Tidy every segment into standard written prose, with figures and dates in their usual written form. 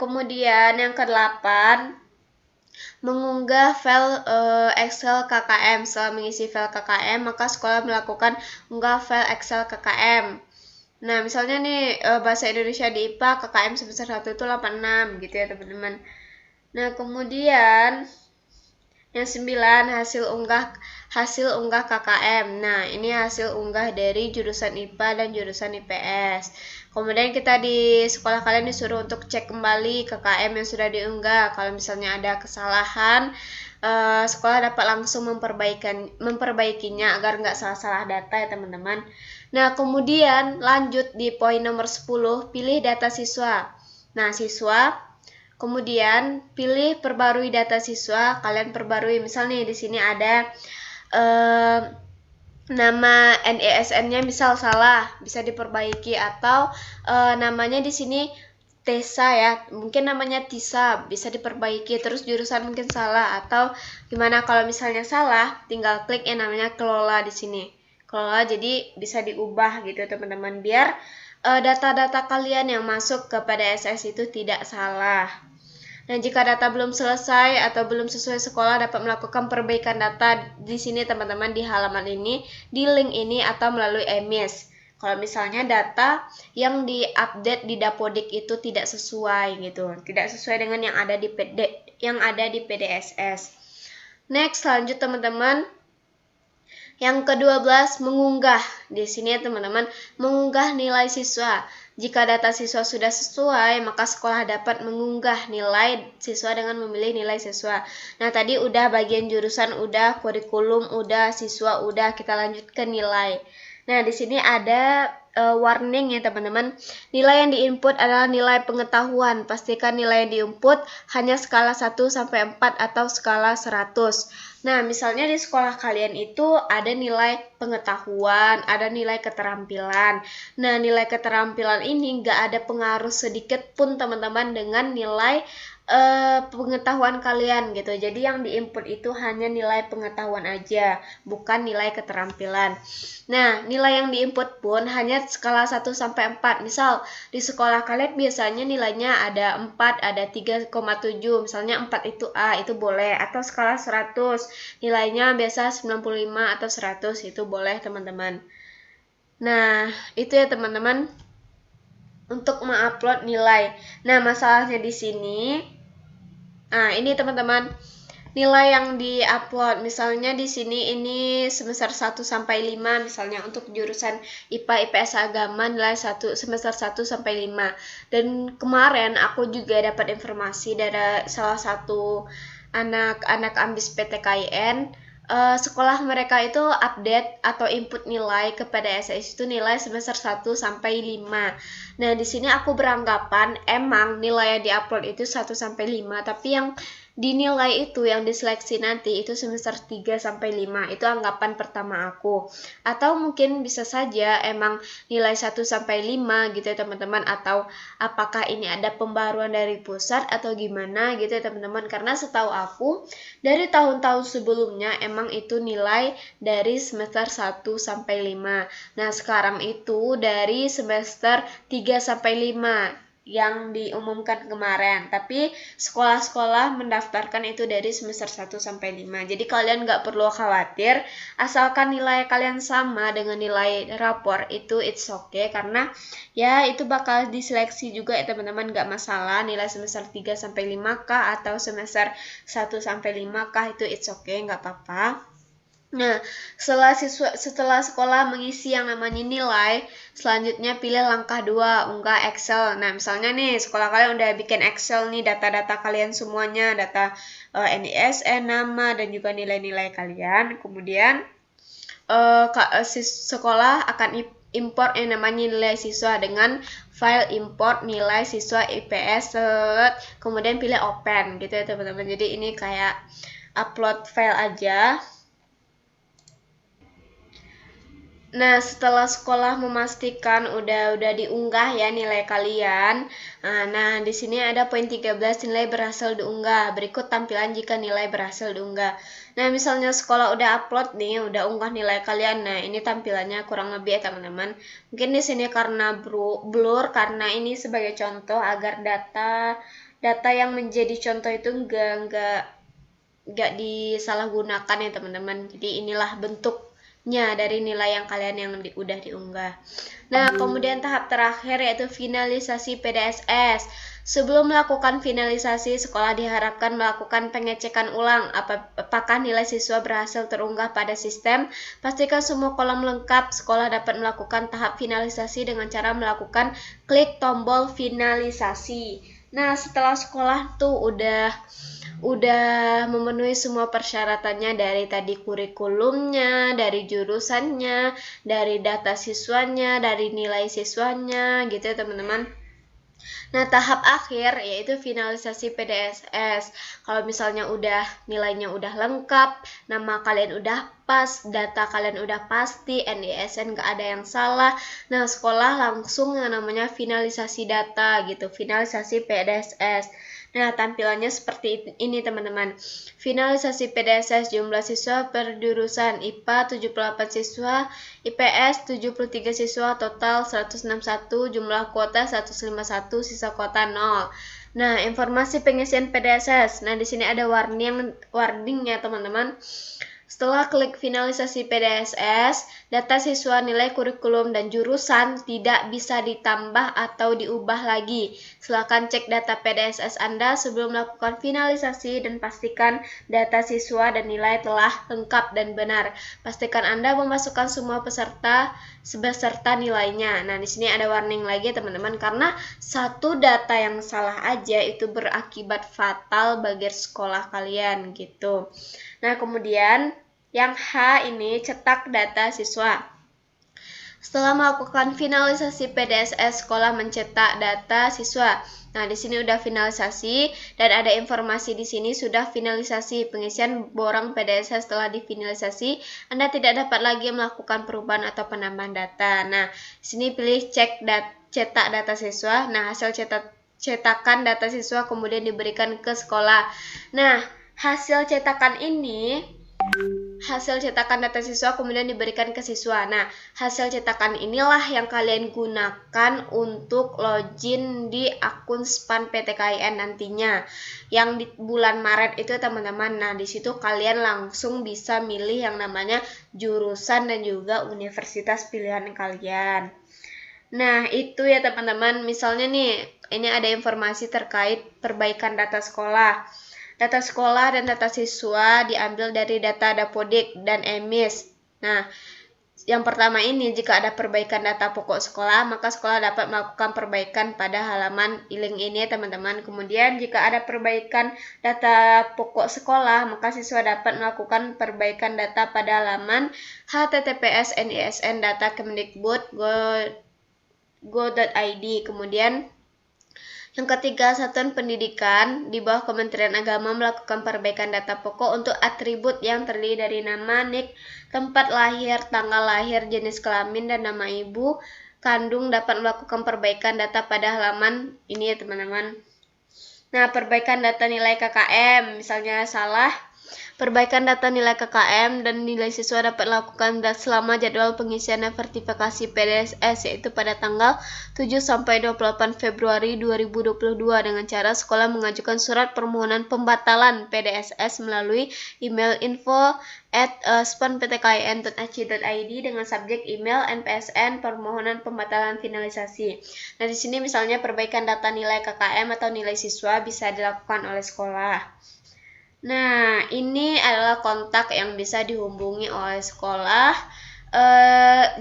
kemudian yang ke-8, mengunggah file Excel KKM. Setelah mengisi file KKM, maka sekolah melakukan unggah file Excel KKM. Nah, misalnya nih bahasa Indonesia di IPA KKM semester 1 itu 86 gitu ya, teman-teman. Nah, kemudian yang 9, hasil unggah KKM. Nah, ini hasil unggah dari jurusan IPA dan jurusan IPS. Kemudian kita di sekolah kalian disuruh untuk cek kembali KKM yang sudah diunggah. Kalau misalnya ada kesalahan, sekolah dapat langsung memperbaikinya agar nggak salah-salah data ya, teman-teman. Nah, kemudian lanjut di poin nomor 10, pilih data siswa. Nah, kemudian pilih perbarui data siswa, kalian perbarui. Misalnya di sini ada nama NESN-nya misal salah, bisa diperbaiki, atau namanya di sini Tesa ya, mungkin namanya Tisa, bisa diperbaiki. Terus jurusan mungkin salah, atau gimana kalau misalnya salah, tinggal klik yang namanya kelola di sini. Kelola, jadi bisa diubah gitu teman-teman, biar data-data kalian yang masuk kepada SS itu tidak salah. Nah, jika data belum selesai atau belum sesuai, sekolah dapat melakukan perbaikan data di sini teman-teman, di halaman ini, di link ini, atau melalui emis. Kalau misalnya data yang diupdate di Dapodik itu tidak sesuai gitu, tidak sesuai dengan yang ada di PDSS. Next, lanjut teman-teman. Yang ke-12, mengunggah. Di sini ya teman-teman, mengunggah nilai siswa. Jika data siswa sudah sesuai, maka sekolah dapat mengunggah nilai siswa dengan memilih nilai siswa. Nah, tadi udah bagian jurusan, udah kurikulum, udah siswa, udah, kita lanjut ke nilai. Nah, di sini ada warning ya teman-teman. Nilai yang diinput adalah nilai pengetahuan. Pastikan nilai yang diinput hanya skala 1 sampai 4 atau skala 100. Nah, misalnya di sekolah kalian itu ada nilai pengetahuan, ada nilai keterampilan. Nah, nilai keterampilan ini nggak ada pengaruh sedikit pun teman-teman dengan nilai pengetahuan kalian gitu. Jadi yang diinput itu hanya nilai pengetahuan aja, bukan nilai keterampilan. Nah, nilai yang diinput pun hanya skala 1 sampai 4. Misal di sekolah kalian biasanya nilainya ada 4, ada 3,7. Misalnya 4 itu A, itu boleh, atau skala 100. Nilainya biasa 95 atau 100, itu boleh, teman-teman. Nah, itu ya teman-teman untuk mengupload nilai. Nah, masalahnya di sini, nah ini teman-teman, nilai yang di-upload. Misalnya di sini ini semester 1 sampai 5, misalnya untuk jurusan IPA IPS agama nilai semester 1 sampai 5. Dan kemarin aku juga dapat informasi dari salah satu anak-anak ambis PTKIN, sekolah mereka itu update atau input nilai kepada SS itu nilai semester 1 sampai 5. Nah, di sini aku beranggapan emang nilai yang diupload itu 1 sampai 5, tapi yang dinilai itu yang diseleksi nanti itu semester 3 sampai 5. Itu anggapan pertama aku. Atau mungkin bisa saja emang nilai 1 sampai 5 gitu ya teman-teman, atau apakah ini ada pembaruan dari pusat atau gimana gitu ya teman-teman, karena setahu aku dari tahun-tahun sebelumnya emang itu nilai dari semester 1 sampai 5. Nah, sekarang itu dari semester 3 sampai 5 yang diumumkan kemarin, tapi sekolah-sekolah mendaftarkan itu dari semester 1 sampai 5. Jadi kalian nggak perlu khawatir, asalkan nilai kalian sama dengan nilai rapor itu it's okay, karena ya itu bakal diseleksi juga ya teman-teman, nggak masalah nilai semester 3 sampai 5 kah atau semester 1 sampai 5 kah, itu it's okay, nggak apa-apa. Nah, setelah sekolah mengisi yang namanya nilai, selanjutnya pilih langkah 2, unggah Excel. Nah, misalnya nih, sekolah kalian udah bikin Excel nih, data-data kalian semuanya, data NISN, nama, dan juga nilai-nilai kalian. Kemudian, sekolah akan import yang namanya nilai siswa dengan file import nilai siswa IPS, kemudian pilih open gitu ya teman-teman. Jadi ini kayak upload file aja. Nah, setelah sekolah memastikan udah diunggah ya nilai kalian. Nah, di sini ada poin 13, nilai berhasil diunggah. Berikut tampilan jika nilai berhasil diunggah. Nah, misalnya sekolah udah upload nih, udah unggah nilai kalian. Nah, ini tampilannya kurang lebih ya teman-teman. Mungkin di sini karena blur, karena ini sebagai contoh agar data data yang menjadi contoh itu nggak disalahgunakan ya teman-teman. Jadi inilah bentuknya dari nilai yang kalian yang udah diunggah. Nah, kemudian tahap terakhir yaitu finalisasi PDSS. Sebelum melakukan finalisasi, sekolah diharapkan melakukan pengecekan ulang apakah nilai siswa berhasil terunggah pada sistem. Pastikan semua kolom lengkap. Sekolah dapat melakukan tahap finalisasi dengan cara melakukan klik tombol finalisasi. Nah, setelah sekolah tuh udah memenuhi semua persyaratannya dari tadi kurikulumnya, dari jurusannya, dari data siswanya, dari nilai siswanya gitu ya teman-teman. Nah, tahap akhir yaitu finalisasi PDSS. Kalau misalnya nilainya udah lengkap, nama kalian udah pas, data kalian udah pasti, NISN nggak ada yang salah. Nah, sekolah langsung yang namanya finalisasi data gitu, finalisasi PDSS. Nah, tampilannya seperti ini teman-teman. Finalisasi PDSS jumlah siswa per jurusan IPA 78 siswa, IPS 73 siswa, total 161, jumlah kuota 151, sisa kuota 0. Nah, informasi pengisian PDSS. Nah, di sini ada warningnya teman-teman. Setelah klik finalisasi PDSS, data siswa, nilai kurikulum, dan jurusan tidak bisa ditambah atau diubah lagi. Silakan cek data PDSS Anda sebelum melakukan finalisasi dan pastikan data siswa dan nilai telah lengkap dan benar. Pastikan Anda memasukkan semua peserta beserta nilainya. Nah, di sini ada warning lagi teman-teman karena satu data yang salah aja itu berakibat fatal bagi sekolah kalian gitu. Nah, kemudian yang H ini cetak data siswa. Setelah melakukan finalisasi PDSS, sekolah mencetak data siswa. Nah, di sini udah finalisasi dan ada informasi di sini sudah finalisasi pengisian borang PDSS setelah difinalisasi. Anda tidak dapat lagi melakukan perubahan atau penambahan data. Nah, di sini pilih cetak data siswa. Nah, hasil cetakan data siswa kemudian diberikan ke sekolah. Nah, hasil cetakan data siswa kemudian diberikan ke siswa. Nah, hasil cetakan inilah yang kalian gunakan untuk login di akun SPAN PTKIN nantinya. Yang di bulan Maret itu teman-teman. Nah, di situ kalian langsung bisa milih yang namanya jurusan dan juga universitas pilihan kalian. Nah, itu ya teman-teman. Misalnya nih, ini ada informasi terkait perbaikan data sekolah. Data sekolah dan data siswa diambil dari data Dapodik dan EMIS. Nah, yang pertama ini, jika ada perbaikan data pokok sekolah, maka sekolah dapat melakukan perbaikan pada halaman link ini teman-teman. Kemudian, jika ada perbaikan data pokok sekolah, maka siswa dapat melakukan perbaikan data pada halaman https NISN data Kemdikbud go.id. Kemudian yang ketiga, Satuan Pendidikan di bawah Kementerian Agama melakukan perbaikan data pokok untuk atribut yang terdiri dari nama, nik, tempat lahir, tanggal lahir, jenis kelamin, dan nama ibu kandung dapat melakukan perbaikan data pada halaman ini ya teman-teman. Nah, perbaikan data nilai KKM, misalnya salah, perbaikan data nilai KKM dan nilai siswa dapat dilakukan selama jadwal pengisian sertifikasi PDSS yaitu pada tanggal 7-28 Februari 2022 dengan cara sekolah mengajukan surat permohonan pembatalan PDSS melalui email info@spanptkin.ac.id dengan subjek email NPSN permohonan pembatalan finalisasi. Nah, di sini misalnya perbaikan data nilai KKM atau nilai siswa bisa dilakukan oleh sekolah. Nah, ini adalah kontak yang bisa dihubungi oleh sekolah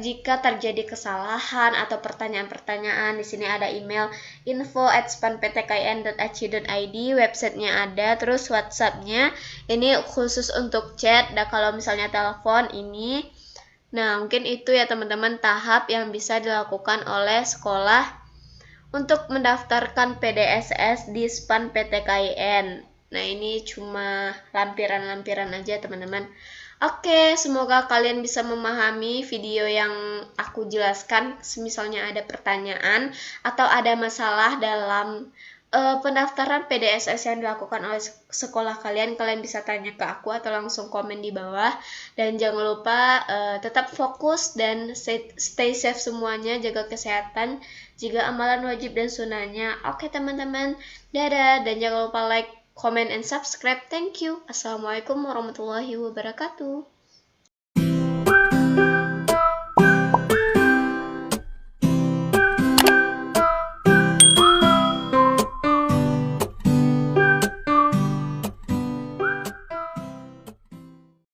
jika terjadi kesalahan atau pertanyaan-pertanyaan. Di sini ada email info@spanptkin.ac.id, websitenya ada, terus WhatsAppnya ini khusus untuk chat. Dan kalau misalnya telepon ini, nah mungkin itu ya teman-teman tahap yang bisa dilakukan oleh sekolah untuk mendaftarkan PDSS di SPAN PTKIN. Nah, ini cuma lampiran-lampiran aja teman-teman. Oke, semoga kalian bisa memahami video yang aku jelaskan. Misalnya ada pertanyaan atau ada masalah dalam pendaftaran PDSS yang dilakukan oleh sekolah kalian bisa tanya ke aku atau langsung komen di bawah. Dan jangan lupa tetap fokus dan stay safe semuanya, jaga kesehatan, jaga amalan wajib dan sunahnya. Oke teman-teman, dadah, dan jangan lupa like, comment, and subscribe. Thank you. Assalamualaikum warahmatullahi wabarakatuh.